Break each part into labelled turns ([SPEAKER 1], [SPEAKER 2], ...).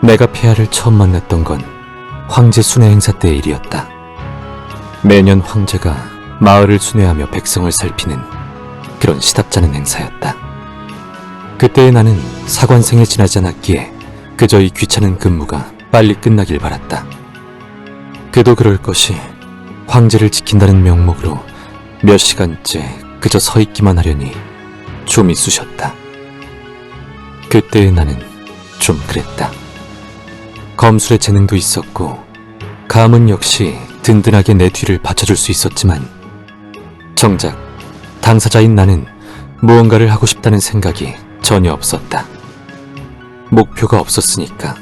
[SPEAKER 1] 내가 폐하를 처음 만났던 건 황제 순회 행사 때의 일이었다. 매년 황제가 마을을 순회하며 백성을 살피는 그런 시답잖은 행사였다. 그때의 나는 사관생에 지나지 않았기에 그저 이 귀찮은 근무가 빨리 끝나길 바랐다. 그도 그럴 것이 황제를 지킨다는 명목으로 몇 시간째 그저 서 있기만 하려니 좀이 쑤셨다. 그때의 나는 좀 그랬다. 검술의 재능도 있었고 감은 역시 든든하게 내 뒤를 받쳐줄 수 있었지만 정작 당사자인 나는 무언가를 하고 싶다는 생각이 전혀 없었다. 목표가 없었으니까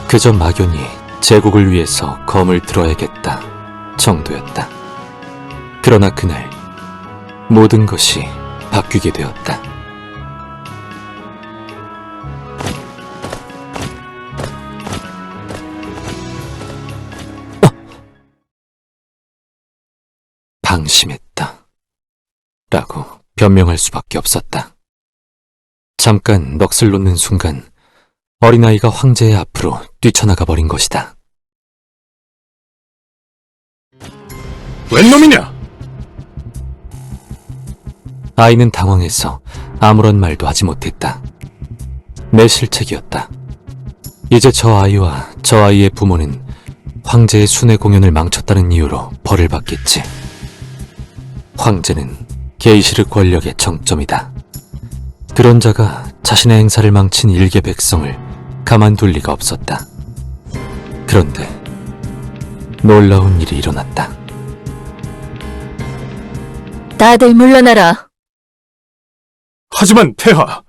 [SPEAKER 1] 그저 막연히 제국을 위해서 검을 들어야겠다 정도였다. 그러나 그날 모든 것이 바뀌게 되었다. 방심했다. 라고 변명할 수밖에 없었다. 잠깐 넋을 놓는 순간 어린아이가 황제의 앞으로 뛰쳐나가 버린 것이다.
[SPEAKER 2] 웬 놈이냐?
[SPEAKER 1] 아이는 당황해서 아무런 말도 하지 못했다. 내 실책이었다. 이제 저 아이와 저 아이의 부모는 황제의 순회 공연을 망쳤다는 이유로 벌을 받겠지. 황제는 게이시르 권력의 정점이다. 그런 자가 자신의 행사를 망친 일개 백성을 가만둘 리가 없었다. 그런데 놀라운 일이 일어났다.
[SPEAKER 3] 다들 물러나라.
[SPEAKER 2] 하지만 폐하,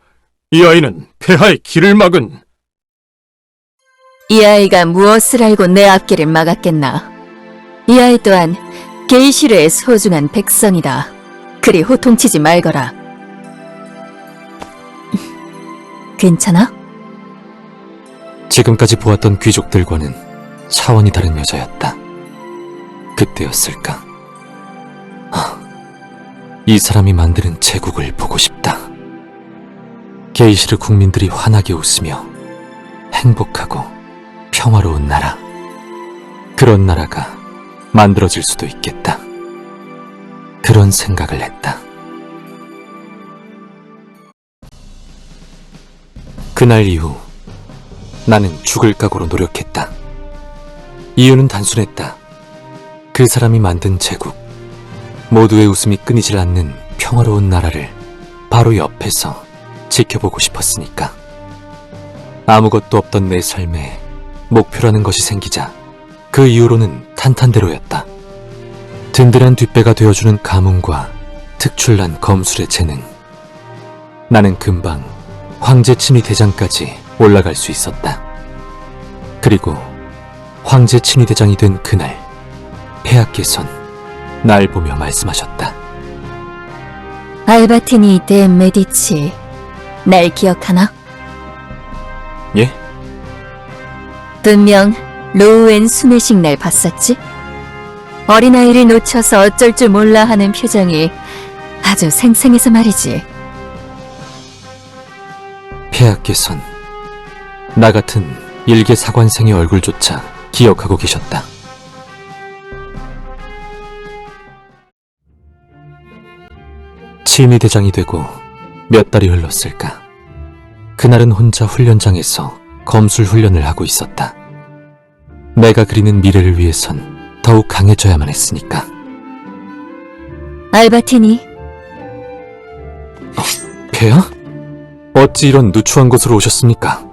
[SPEAKER 2] 이 아이는 폐하의 길을 막은...
[SPEAKER 3] 이 아이가 무엇을 알고 내 앞길을 막았겠나. 이 아이 또한 게이시르의 소중한 백성이다. 그리 호통치지 말거라. 괜찮아?
[SPEAKER 1] 지금까지 보았던 귀족들과는 차원이 다른 여자였다. 그때였을까? 이 사람이 만드는 제국을 보고 싶다. 게이시르 국민들이 환하게 웃으며 행복하고 평화로운 나라. 그런 나라가 만들어질 수도 있겠다. 그런 생각을 했다. 그날 이후 나는 죽을 각오로 노력했다. 이유는 단순했다. 그 사람이 만든 제국, 모두의 웃음이 끊이질 않는 평화로운 나라를 바로 옆에서 지켜보고 싶었으니까. 아무것도 없던 내 삶에 목표라는 것이 생기자 그 이후로는 탄탄대로였다. 든든한 뒷배가 되어주는 가문과 특출난 검술의 재능. 나는 금방 황제 친위 대장까지 올라갈 수 있었다. 그리고 황제 친위 대장이 된 그날 폐하께선 날 보며 말씀하셨다.
[SPEAKER 3] 알바티니 데 메디치, 날 기억하나?
[SPEAKER 1] 예?
[SPEAKER 3] 분명 로우엔 순회식 날 봤었지? 어린아이를 놓쳐서 어쩔 줄 몰라 하는 표정이 아주 생생해서 말이지.
[SPEAKER 1] 폐하께선 나 같은 일개 사관생의 얼굴조차 기억하고 계셨다. 친위 대장이 되고 몇 달이 흘렀을까. 그날은 혼자 훈련장에서 검술 훈련을 하고 있었다. 내가 그리는 미래를 위해선 더욱 강해져야만 했으니까.
[SPEAKER 3] 알바티니,
[SPEAKER 1] 폐하? 어찌 이런 누추한 곳으로 오셨습니까?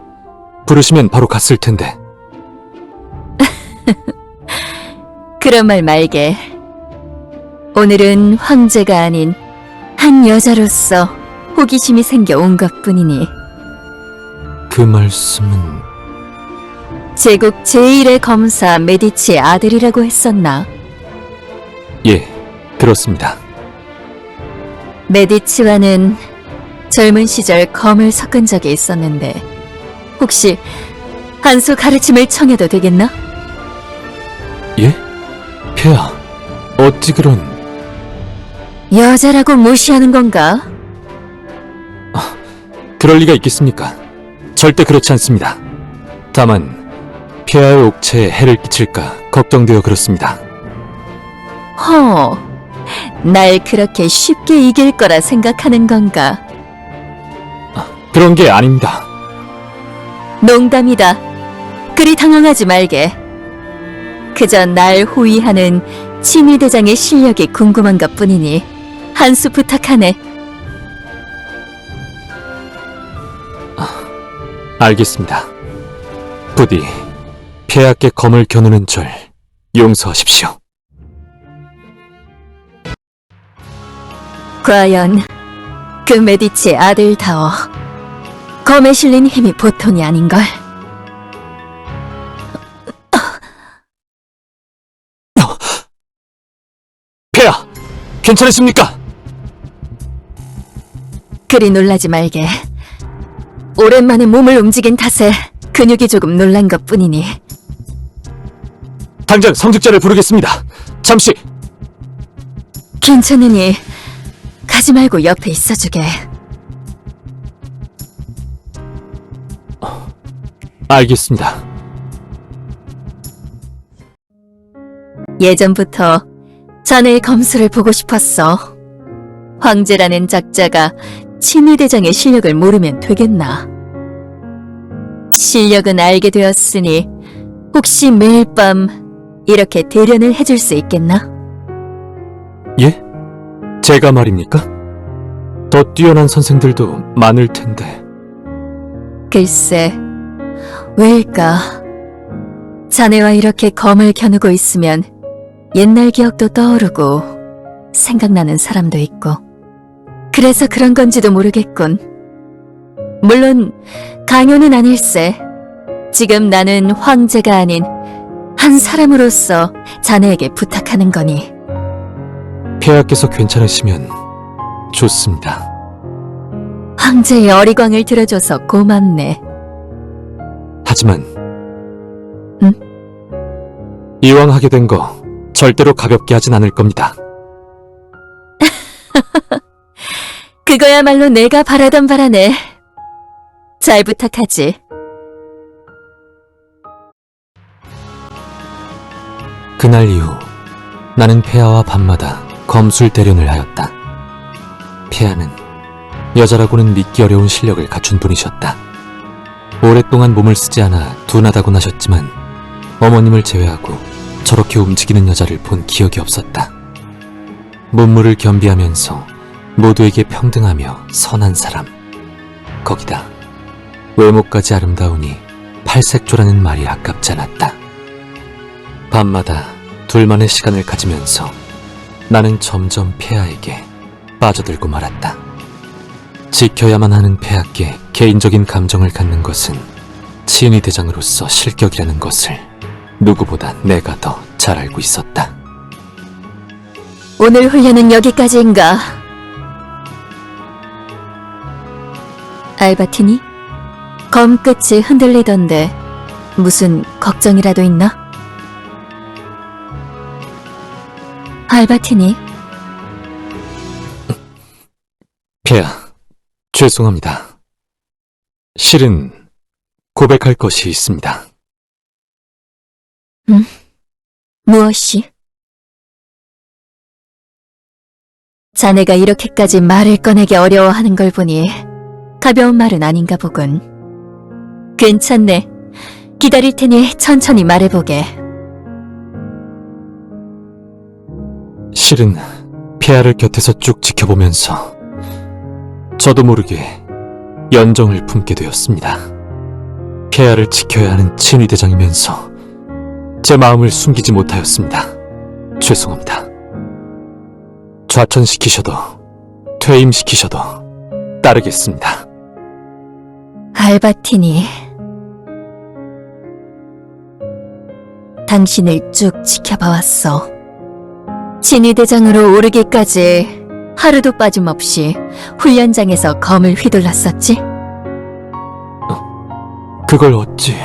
[SPEAKER 1] 부르시면 바로 갔을 텐데.
[SPEAKER 3] 그런 말 말게. 오늘은 황제가 아닌 한 여자로서 호기심이 생겨 온 것뿐이니.
[SPEAKER 1] 그 말씀은...
[SPEAKER 3] 제국 제1의 검사 메디치의 아들이라고 했었나?
[SPEAKER 1] 예, 그렇습니다.
[SPEAKER 3] 메디치와는 젊은 시절 검을 섞은 적이 있었는데 혹시 한 수 가르침을 청해도 되겠나?
[SPEAKER 1] 예? 폐하, 어찌 그런...
[SPEAKER 3] 여자라고 무시하는 건가?
[SPEAKER 1] 그럴 리가 있겠습니까? 절대 그렇지 않습니다. 다만 폐하의 옥체에 해를 끼칠까 걱정되어 그렇습니다.
[SPEAKER 3] 날 그렇게 쉽게 이길 거라 생각하는 건가?
[SPEAKER 1] 그런 게 아닙니다.
[SPEAKER 3] 농담이다. 그리 당황하지 말게. 그저 날 호위하는 친위대장의 실력이 궁금한 것뿐이니 한 수 부탁하네.
[SPEAKER 1] 알겠습니다. 부디 폐하께 검을 겨누는 절 용서하십시오.
[SPEAKER 3] 과연 그 메디치의 아들다워 검에 실린 힘이 보통이 아닌걸.
[SPEAKER 1] 폐하! 괜찮으십니까?
[SPEAKER 3] 그리 놀라지 말게. 오랜만에 몸을 움직인 탓에 근육이 조금 놀란 것뿐이니.
[SPEAKER 1] 당장 성직자를 부르겠습니다. 잠시!
[SPEAKER 3] 괜찮으니 가지 말고 옆에 있어주게.
[SPEAKER 1] 알겠습니다.
[SPEAKER 3] 예전부터 자네의 검수를 보고 싶었어. 황제라는 작자가 친위대장의 실력을 모르면 되겠나. 실력은 알게 되었으니 혹시 매일 밤 이렇게 대련을 해줄 수 있겠나?
[SPEAKER 1] 예? 제가 말입니까? 더 뛰어난 선생들도 많을 텐데.
[SPEAKER 3] 글쎄, 왜일까? 자네와 이렇게 검을 겨누고 있으면 옛날 기억도 떠오르고 생각나는 사람도 있고 그래서 그런 건지도 모르겠군. 물론 강요는 아닐세. 지금 나는 황제가 아닌 한 사람으로서 자네에게 부탁하는 거니.
[SPEAKER 1] 폐하께서 괜찮으시면 좋습니다.
[SPEAKER 3] 황제의 어리광을 들어줘서 고맙네.
[SPEAKER 1] 하지만
[SPEAKER 3] 응?
[SPEAKER 1] 이왕 하게 된 거 절대로 가볍게 하진 않을 겁니다.
[SPEAKER 3] 그거야말로 내가 바라던 바라네. 잘 부탁하지.
[SPEAKER 1] 그날 이후 나는 폐하와 밤마다 검술 대련을 하였다. 폐하는 여자라고는 믿기 어려운 실력을 갖춘 분이셨다. 오랫동안 몸을 쓰지 않아 둔하다곤 하셨지만 어머님을 제외하고 저렇게 움직이는 여자를 본 기억이 없었다. 문물을 겸비하면서 모두에게 평등하며 선한 사람. 거기다 외모까지 아름다우니 팔색조라는 말이 아깝지 않았다. 밤마다 둘만의 시간을 가지면서 나는 점점 폐하에게 빠져들고 말았다. 지켜야만 하는 폐하께 개인적인 감정을 갖는 것은 친위대장으로서 실격이라는 것을 누구보다 내가 더 잘 알고 있었다.
[SPEAKER 3] 오늘 훈련은 여기까지인가? 알바티니? 검 끝이 흔들리던데 무슨 걱정이라도 있나? 알바티니?
[SPEAKER 1] 폐하, 죄송합니다. 실은 고백할 것이 있습니다.
[SPEAKER 3] 무엇이? 자네가 이렇게까지 말을 꺼내기 어려워하는 걸 보니 가벼운 말은 아닌가 보군. 괜찮네. 기다릴 테니 천천히 말해보게.
[SPEAKER 1] 실은 폐하를 곁에서 쭉 지켜보면서 저도 모르게 연정을 품게 되었습니다. 폐하를 지켜야 하는 친위대장이면서 제 마음을 숨기지 못하였습니다. 죄송합니다. 좌천시키셔도 퇴임시키셔도 따르겠습니다.
[SPEAKER 3] 알바티니, 당신을 쭉 지켜봐왔어. 친위대장으로 오르기까지 하루도 빠짐없이 훈련장에서 검을 휘둘렀었지?
[SPEAKER 1] 그걸 어찌...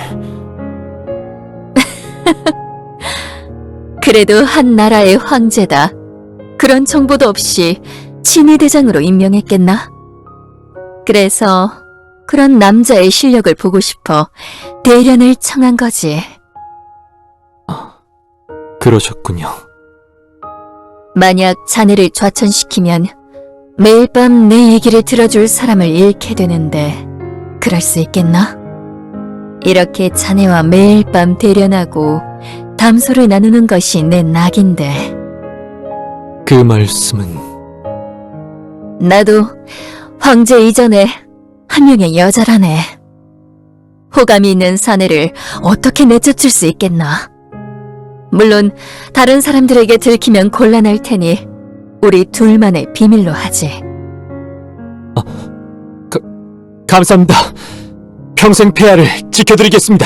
[SPEAKER 3] 그래도 한 나라의 황제다. 그런 정보도 없이 친위대장으로 임명했겠나? 그래서 그런 남자의 실력을 보고 싶어 대련을 청한 거지.
[SPEAKER 1] 그러셨군요.
[SPEAKER 3] 만약 자네를 좌천시키면 매일 밤 내 얘기를 들어줄 사람을 잃게 되는데 그럴 수 있겠나? 이렇게 자네와 매일 밤 대련하고 담소를 나누는 것이 내 낙인데
[SPEAKER 1] 그 말씀은
[SPEAKER 3] 나도 황제 이전에 한 명의 여자라네. 호감이 있는 사내를 어떻게 내쫓을 수 있겠나? 물론 다른 사람들에게 들키면 곤란할 테니 우리 둘만의 비밀로 하지.
[SPEAKER 1] 감사합니다. 평생 폐하를 지켜드리겠습니다.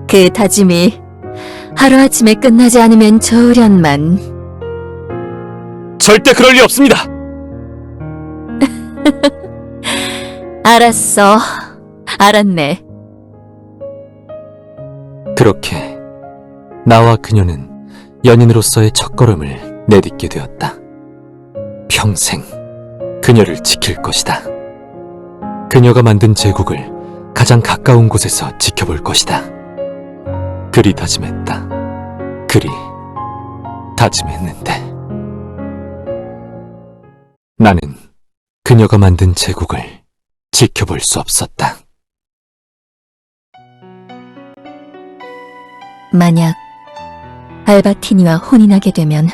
[SPEAKER 3] 그 다짐이 하루아침에 끝나지 않으면 좋으련만.
[SPEAKER 1] 절대 그럴 리 없습니다.
[SPEAKER 3] 알았어. 알았네.
[SPEAKER 1] 그렇게 나와 그녀는 연인으로서의 첫걸음을 내딛게 되었다. 평생 그녀를 지킬 것이다. 그녀가 만든 제국을 가장 가까운 곳에서 지켜볼 것이다. 그리 다짐했다. 그리 다짐했는데 나는 그녀가 만든 제국을 지켜볼 수 없었다.
[SPEAKER 3] 만약 알바티니와 혼인하게 되면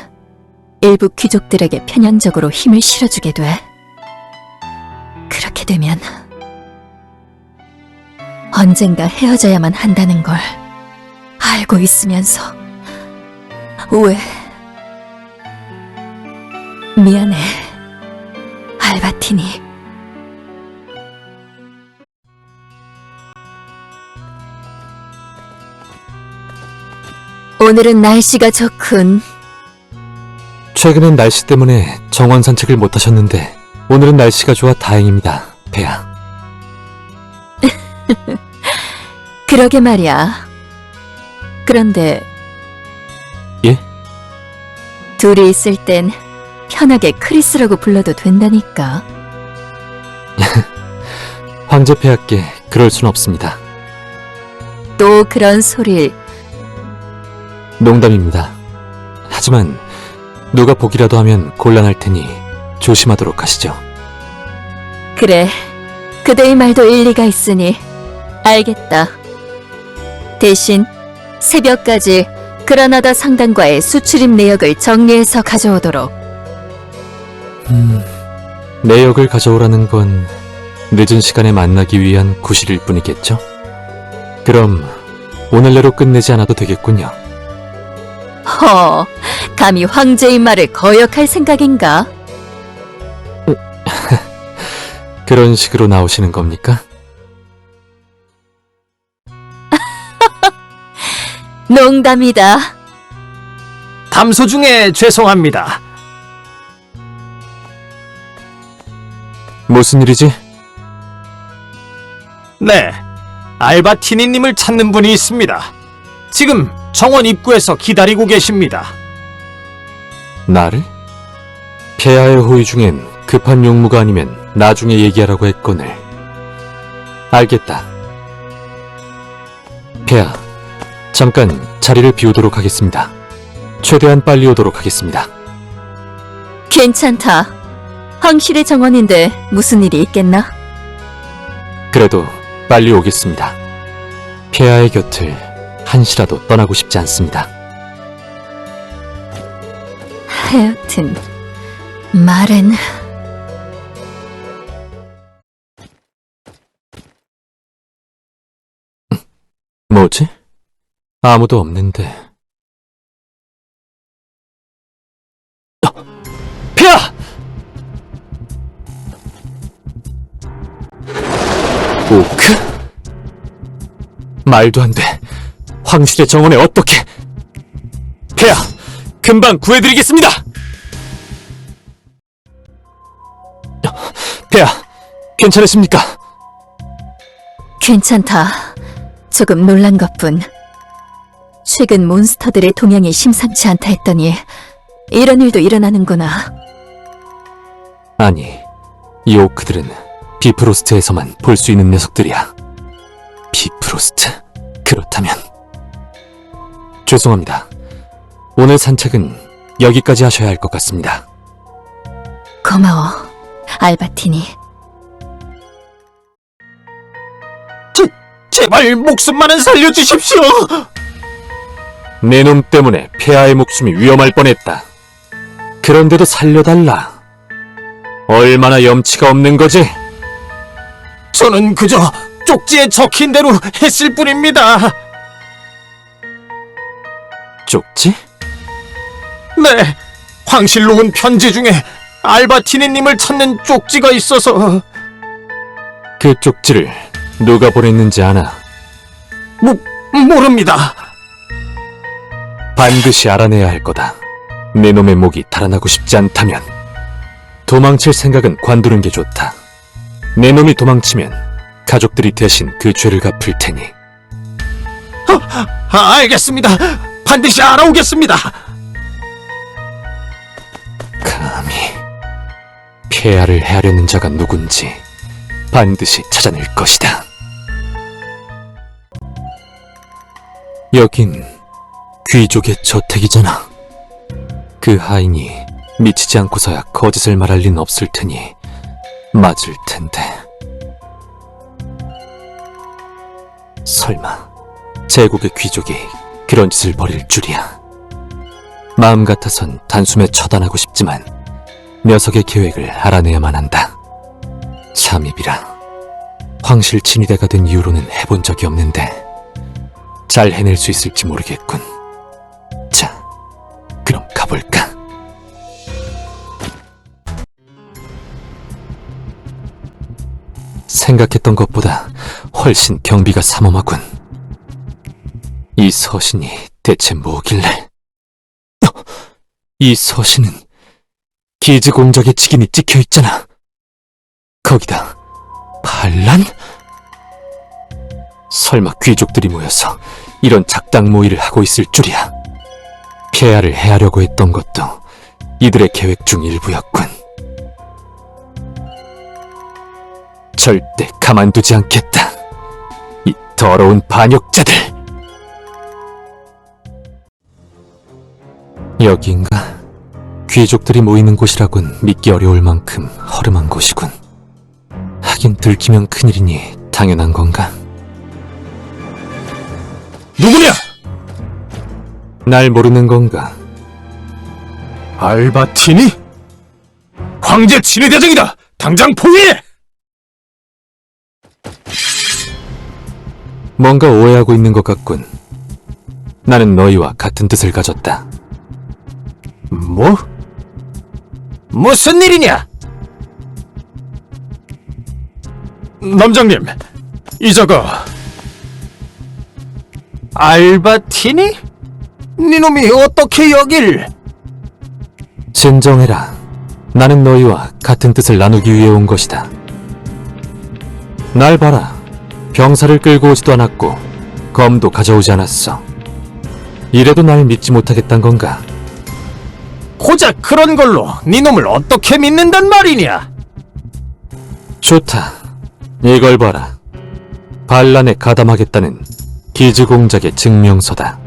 [SPEAKER 3] 일부 귀족들에게 편향적으로 힘을 실어주게 돼. 그렇게 되면 언젠가 헤어져야만 한다는 걸 알고 있으면서 왜? 미안해, 알바티니. 오늘은 날씨가 좋군.
[SPEAKER 1] 최근엔 날씨 때문에 정원 산책을 못 하셨는데 오늘은 날씨가 좋아 다행입니다, 폐하.
[SPEAKER 3] 그러게 말이야. 그런데
[SPEAKER 1] 예?
[SPEAKER 3] 둘이 있을 땐 편하게 크리스라고 불러도 된다니까.
[SPEAKER 1] 황제 폐하께 그럴 순 없습니다.
[SPEAKER 3] 또 그런 소릴.
[SPEAKER 1] 농담입니다. 하지만 누가 보기라도 하면 곤란할 테니 조심하도록 하시죠.
[SPEAKER 3] 그래, 그대의 말도 일리가 있으니 알겠다. 대신 새벽까지 그라나다 상단과의 수출입 내역을 정리해서 가져오도록.
[SPEAKER 1] 내역을 가져오라는 건 늦은 시간에 만나기 위한 구실일 뿐이겠죠? 그럼 오늘 내로 끝내지 않아도 되겠군요.
[SPEAKER 3] 감히 황제의 말을 거역할 생각인가?
[SPEAKER 1] 그런 식으로 나오시는 겁니까?
[SPEAKER 3] 농담이다.
[SPEAKER 2] 담소 중에 죄송합니다.
[SPEAKER 1] 무슨 일이지?
[SPEAKER 2] 네, 알바티니님을 찾는 분이 있습니다. 지금 정원 입구에서 기다리고 계십니다.
[SPEAKER 1] 나를? 폐하의 호의 중엔 급한 용무가 아니면 나중에 얘기하라고 했거늘. 알겠다. 폐하, 잠깐 자리를 비우도록 하겠습니다. 최대한 빨리 오도록 하겠습니다.
[SPEAKER 3] 괜찮다. 황실의 정원인데 무슨 일이 있겠나?
[SPEAKER 1] 그래도 빨리 오겠습니다. 폐하의 곁을 한시라도 떠나고 싶지 않습니다.
[SPEAKER 3] 하여튼 말은...
[SPEAKER 1] 뭐지? 아무도 없는데. 폐하! 오크? 말도 안 돼. 황실의 정원에 어떻게? 폐하! 금방 구해드리겠습니다! 폐하! 괜찮으십니까?
[SPEAKER 3] 괜찮다. 조금 놀란 것뿐. 최근 몬스터들의 동향이 심상치 않다 했더니 이런 일도 일어나는구나.
[SPEAKER 1] 아니, 이 오크들은 비프로스트에서만 볼 수 있는 녀석들이야. 비프로스트? 그렇다면... 죄송합니다. 오늘 산책은 여기까지 하셔야 할 것 같습니다.
[SPEAKER 3] 고마워, 알바티니.
[SPEAKER 2] 제발 목숨만은 살려주십시오.
[SPEAKER 1] 내 놈 때문에 폐하의 목숨이 위험할 뻔했다. 그런데도 살려달라. 얼마나 염치가 없는 거지?
[SPEAKER 2] 저는 그저 쪽지에 적힌 대로 했을 뿐입니다.
[SPEAKER 1] 쪽지?
[SPEAKER 2] 네, 황실로 온 편지 중에 알바티니님을 찾는 쪽지가 있어서...
[SPEAKER 1] 그 쪽지를 누가 보냈는지 아나?
[SPEAKER 2] 모릅니다.
[SPEAKER 1] 반드시 알아내야 할 거다. 내 놈의 목이 달아나고 싶지 않다면 도망칠 생각은 관두는 게 좋다. 내 놈이 도망치면 가족들이 대신 그 죄를 갚을 테니.
[SPEAKER 2] 알겠습니다. 반드시 알아오겠습니다.
[SPEAKER 1] 감히 폐하를 해하려는 자가 누군지 반드시 찾아낼 것이다. 여긴 귀족의 저택이잖아. 그 하인이 미치지 않고서야 거짓을 말할 리는 없을 테니 맞을 텐데. 설마 제국의 귀족이 그런 짓을 벌일 줄이야. 마음 같아선 단숨에 처단하고 싶지만 녀석의 계획을 알아내야만 한다. 잠입이라 황실 친위대가 된 이후로는 해본 적이 없는데 잘 해낼 수 있을지 모르겠군. 자, 그럼 가볼까? 생각했던 것보다 훨씬 경비가 삼엄하군. 이 서신이 대체 뭐길래? 이 서신은 기즈공작의 직인이 찍혀있잖아. 거기다 반란? 설마 귀족들이 모여서 이런 작당 모의를 하고 있을 줄이야. 폐하를 해하려고 했던 것도 이들의 계획 중 일부였군. 절대 가만두지 않겠다. 이 더러운 반역자들. 여기인가? 귀족들이 모이는 곳이라곤 믿기 어려울 만큼 허름한 곳이군. 하긴 들키면 큰일이니 당연한 건가?
[SPEAKER 2] 누구냐?
[SPEAKER 1] 날 모르는 건가?
[SPEAKER 2] 알바티니? 황제 친위대장이다! 당장 포위해!
[SPEAKER 1] 뭔가 오해하고 있는 것 같군. 나는 너희와 같은 뜻을 가졌다.
[SPEAKER 2] 뭐? 무슨 일이냐? 남장님, 이자가... 알바티니? 니놈이 어떻게 여길...
[SPEAKER 1] 진정해라. 나는 너희와 같은 뜻을 나누기 위해 온 것이다. 날 봐라. 병사를 끌고 오지도 않았고 검도 가져오지 않았어. 이래도 날 믿지 못하겠단 건가?
[SPEAKER 2] 고작 그런 걸로 니놈을 어떻게 믿는단 말이냐?
[SPEAKER 1] 좋다. 이걸 봐라. 반란에 가담하겠다는 기즈공작의 증명서다.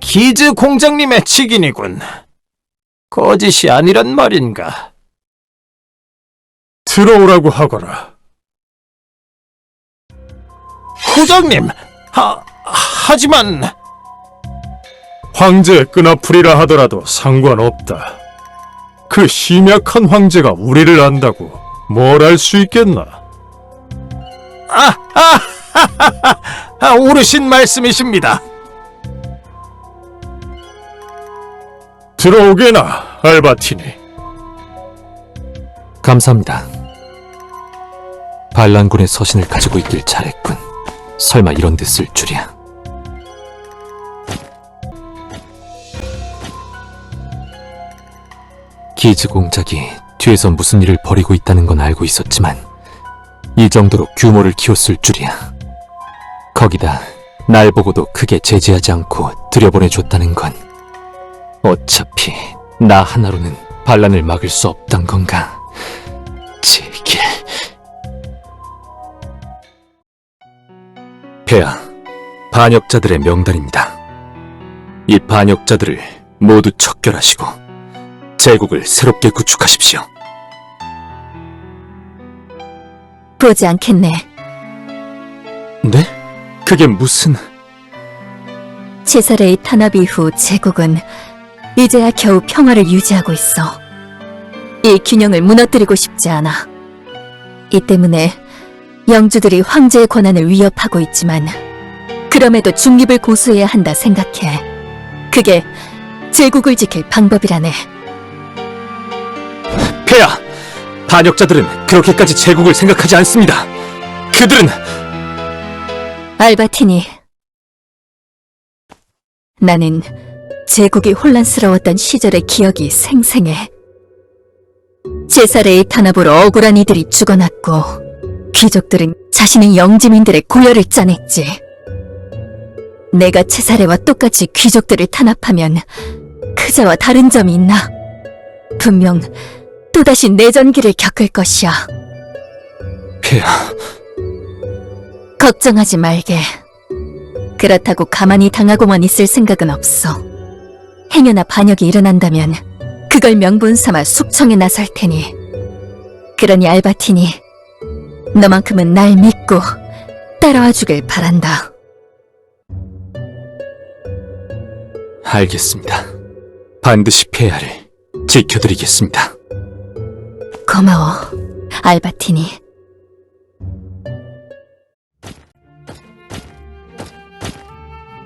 [SPEAKER 2] 기즈 공장님의 직인이군. 거짓이 아니란 말인가? 들어오라고 하거라. 후장님, 하지만... 황제의 끈앞풀이라 하더라도 상관없다. 그 심약한 황제가 우리를 안다고 뭘 알 수 있겠나? 옳으신 말씀이십니다. 들어오게나, 알바티니.
[SPEAKER 1] 감사합니다. 반란군의 서신을 가지고 있길 잘했군. 설마 이런 데 쓸 줄이야. 기즈공작이 뒤에서 무슨 일을 벌이고 있다는 건 알고 있었지만 이 정도로 규모를 키웠을 줄이야. 거기다 날 보고도 크게 제지하지 않고 들여보내줬다는 건 어차피 나 하나로는 반란을 막을 수 없단 건가? 제길. 폐하, 반역자들의 명단입니다. 이 반역자들을 모두 척결하시고 제국을 새롭게 구축하십시오.
[SPEAKER 3] 보지 않겠네.
[SPEAKER 1] 네? 그게 무슨...
[SPEAKER 3] 제사레의 탄압 이후 제국은 이제야 겨우 평화를 유지하고 있어. 이 균형을 무너뜨리고 싶지 않아. 이 때문에 영주들이 황제의 권한을 위협하고 있지만 그럼에도 중립을 고수해야 한다 생각해. 그게 제국을 지킬 방법이라네.
[SPEAKER 1] 폐하! 반역자들은 그렇게까지 제국을 생각하지 않습니다. 그들은...
[SPEAKER 3] 알바티니, 나는 제국이 혼란스러웠던 시절의 기억이 생생해. 제사레의 탄압으로 억울한 이들이 죽어났고 귀족들은 자신의 영지민들의 고열을 짜냈지. 내가 제사레와 똑같이 귀족들을 탄압하면 그자와 다른 점이 있나? 분명 또다시 내전기를 겪을 것이야.
[SPEAKER 1] 폐하...
[SPEAKER 3] 걱정하지 말게. 그렇다고 가만히 당하고만 있을 생각은 없어. 행여나 반역이 일어난다면 그걸 명분 삼아 숙청에 나설 테니. 그러니 알바티니, 너만큼은 날 믿고 따라와 주길 바란다.
[SPEAKER 1] 알겠습니다. 반드시 폐하를 지켜드리겠습니다.
[SPEAKER 3] 고마워, 알바티니.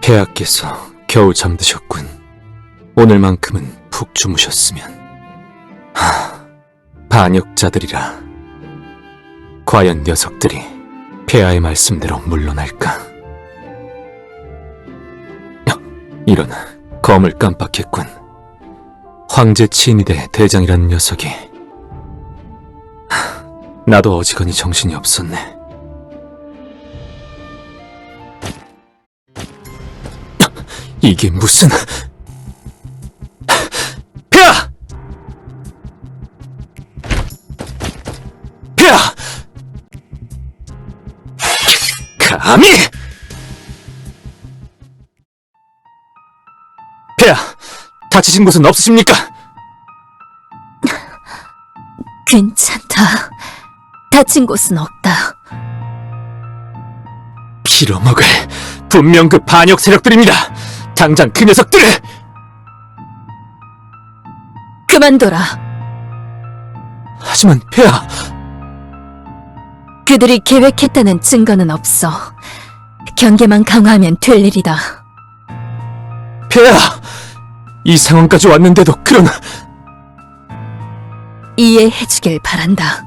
[SPEAKER 1] 폐하께서 겨우 잠드셨군. 오늘만큼은 푹 주무셨으면. 반역자들이라. 과연 녀석들이 폐하의 말씀대로 물러날까? 이런, 검을 깜빡했군. 황제 친위대 대장이라는 녀석이. 나도 어지간히 정신이 없었네. 이게 무슨... 폐하! 폐하! 감히! 폐하! 다치신 곳은 없으십니까?
[SPEAKER 3] 괜찮다. 다친 곳은 없다.
[SPEAKER 1] 빌어먹을 분명 그 반역 세력들입니다. 당장 그 녀석들을!
[SPEAKER 3] 그만둬라.
[SPEAKER 1] 하지만 폐하...
[SPEAKER 3] 그들이 계획했다는 증거는 없어. 경계만 강화하면 될 일이다.
[SPEAKER 1] 폐하! 이 상황까지 왔는데도 그런...
[SPEAKER 3] 이해해주길 바란다.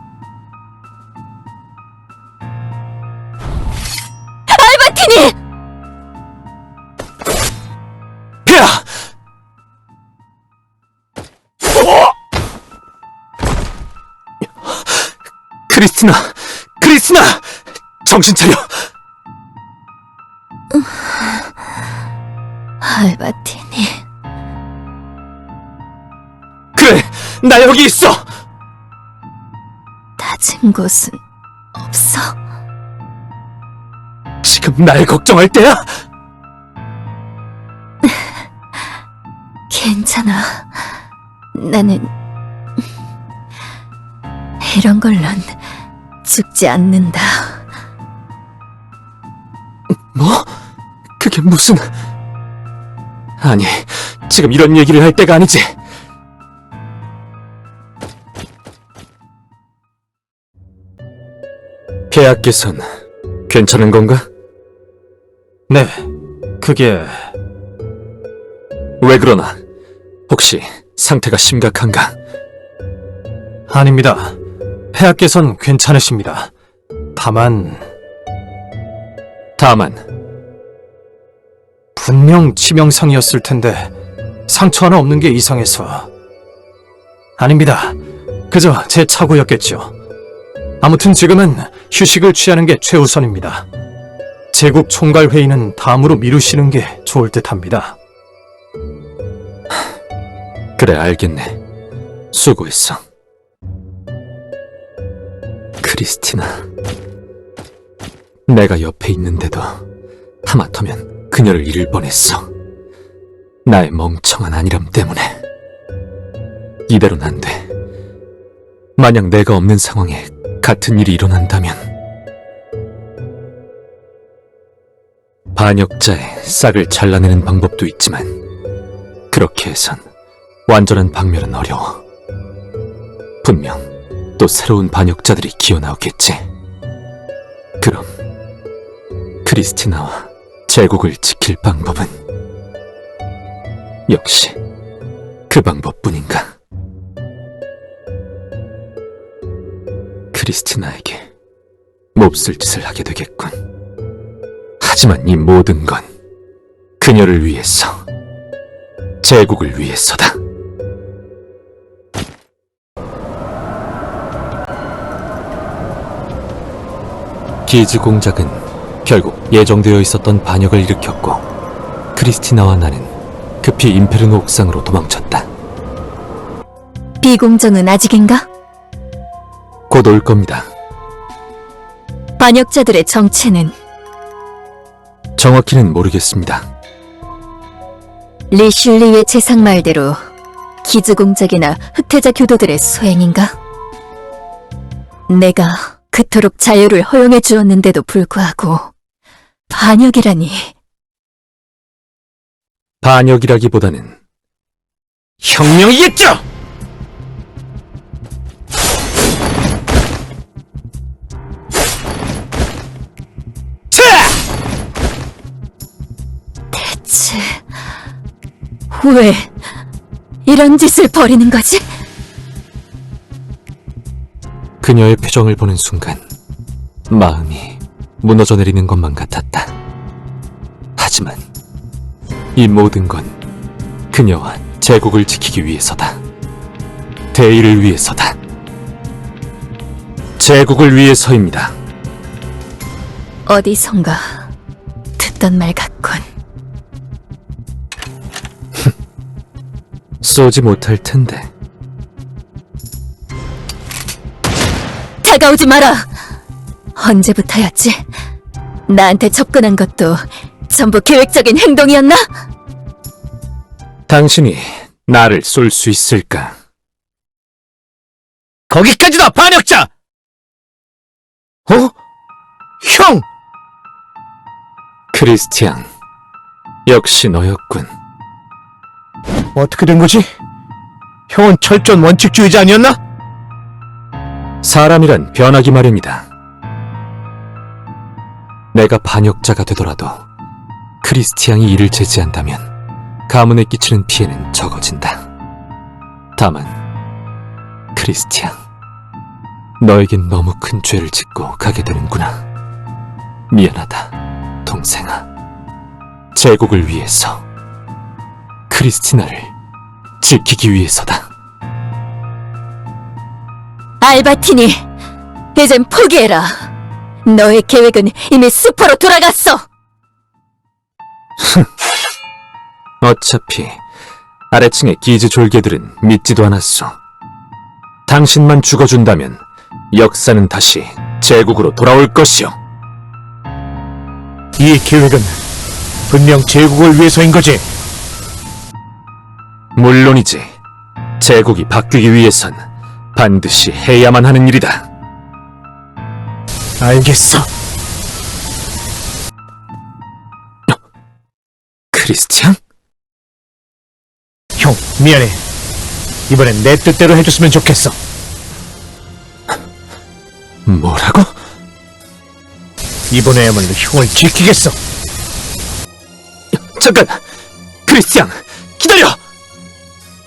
[SPEAKER 3] 알바티니!
[SPEAKER 1] 폐하! 크리스티나! 크리스티나! 정신 차려!
[SPEAKER 3] 알바티니...
[SPEAKER 1] 그래! 나 여기 있어!
[SPEAKER 3] 다친 곳은 없어.
[SPEAKER 1] 지금 날 걱정할 때야?
[SPEAKER 3] 괜찮아. 나는 이런 걸론 죽지 않는다.
[SPEAKER 1] 뭐? 그게 무슨... 아니, 지금 이런 얘기를 할 때가 아니지. 폐하께선 괜찮은 건가?
[SPEAKER 2] 네, 그게...
[SPEAKER 1] 왜 그러나? 혹시 상태가 심각한가?
[SPEAKER 2] 아닙니다. 폐하께선 괜찮으십니다. 다만 분명 치명상이었을 텐데 상처 하나 없는 게 이상해서. 아닙니다. 그저 제 착오였겠죠. 아무튼 지금은 휴식을 취하는 게 최우선입니다. 제국 총괄 회의는 다음으로 미루시는 게 좋을 듯합니다.
[SPEAKER 1] 그래, 알겠네. 수고했어. 크리스티나. 내가 옆에 있는데도 하마터면 그녀를 잃을 뻔했어. 나의 멍청한 안일함 때문에. 이대로는 안 돼. 만약 내가 없는 상황에 같은 일이 일어난다면 반역자의 싹을 잘라내는 방법도 있지만 그렇게 해선 완전한 박멸은 어려워. 분명 또 새로운 반역자들이 기어나오겠지. 그럼 크리스티나와 제국을 지킬 방법은 역시 그 방법뿐인가? 크리스티나에게 몹쓸 짓을 하게 되겠군. 하지만 이 모든 건 그녀를 위해서, 제국을 위해서다. 기즈 공작은 결국 예정되어 있었던 반역을 일으켰고 크리스티나와 나는 급히 임페르노 옥상으로 도망쳤다.
[SPEAKER 3] 비공정은 아직인가?
[SPEAKER 1] 곧 올 겁니다.
[SPEAKER 3] 반역자들의 정체는
[SPEAKER 1] 정확히는 모르겠습니다.
[SPEAKER 3] 리슐리의 재상 말대로 기즈 공작이나 흑태자 교도들의 소행인가? 내가 그토록 자유를 허용해 주었는데도 불구하고 반역이라니.
[SPEAKER 1] 반역이라기보다는
[SPEAKER 2] 혁명이겠죠!
[SPEAKER 3] 대체 왜 이런 짓을 벌이는 거지?
[SPEAKER 1] 그녀의 표정을 보는 순간 마음이 무너져 내리는 것만 같았다. 하지만 이 모든 건 그녀와 제국을 지키기 위해서다. 대의를 위해서다. 제국을 위해서입니다.
[SPEAKER 3] 어디선가 듣던 말 같군.
[SPEAKER 1] 쏘지 못할 텐데.
[SPEAKER 3] 다가오지 마라! 언제부터였지? 나한테 접근한 것도 전부 계획적인 행동이었나?
[SPEAKER 1] 당신이 나를 쏠 수 있을까?
[SPEAKER 2] 거기까지다, 반역자! 어? 형!
[SPEAKER 1] 크리스티안, 역시 너였군.
[SPEAKER 2] 어떻게 된 거지? 형은 철저한 원칙주의자 아니었나?
[SPEAKER 1] 사람이란 변하기 마련이다. 내가 반역자가 되더라도 크리스티안이 이를 제지한다면 가문에 끼치는 피해는 적어진다. 다만 크리스티안, 너에겐 너무 큰 죄를 짓고 가게 되는구나. 미안하다, 동생아. 제국을 위해서, 크리스티나를 지키기 위해서다.
[SPEAKER 3] 알바티니, 이젠 포기해라. 너의 계획은 이미 수포로 돌아갔어.
[SPEAKER 1] 어차피 아래층의 기즈 졸개들은 믿지도 않았어. 당신만 죽어준다면 역사는 다시 제국으로 돌아올 것이오.
[SPEAKER 2] 이 계획은 분명 제국을 위해서인 거지.
[SPEAKER 1] 물론이지. 제국이 바뀌기 위해선 반드시 해야만 하는 일이다.
[SPEAKER 2] 알겠어.
[SPEAKER 1] 크리스티안?
[SPEAKER 2] 형, 미안해. 이번엔 내 뜻대로 해줬으면 좋겠어.
[SPEAKER 1] 뭐라고?
[SPEAKER 2] 이번에야말로 형을 지키겠어.
[SPEAKER 1] 잠깐! 크리스티안, 기다려!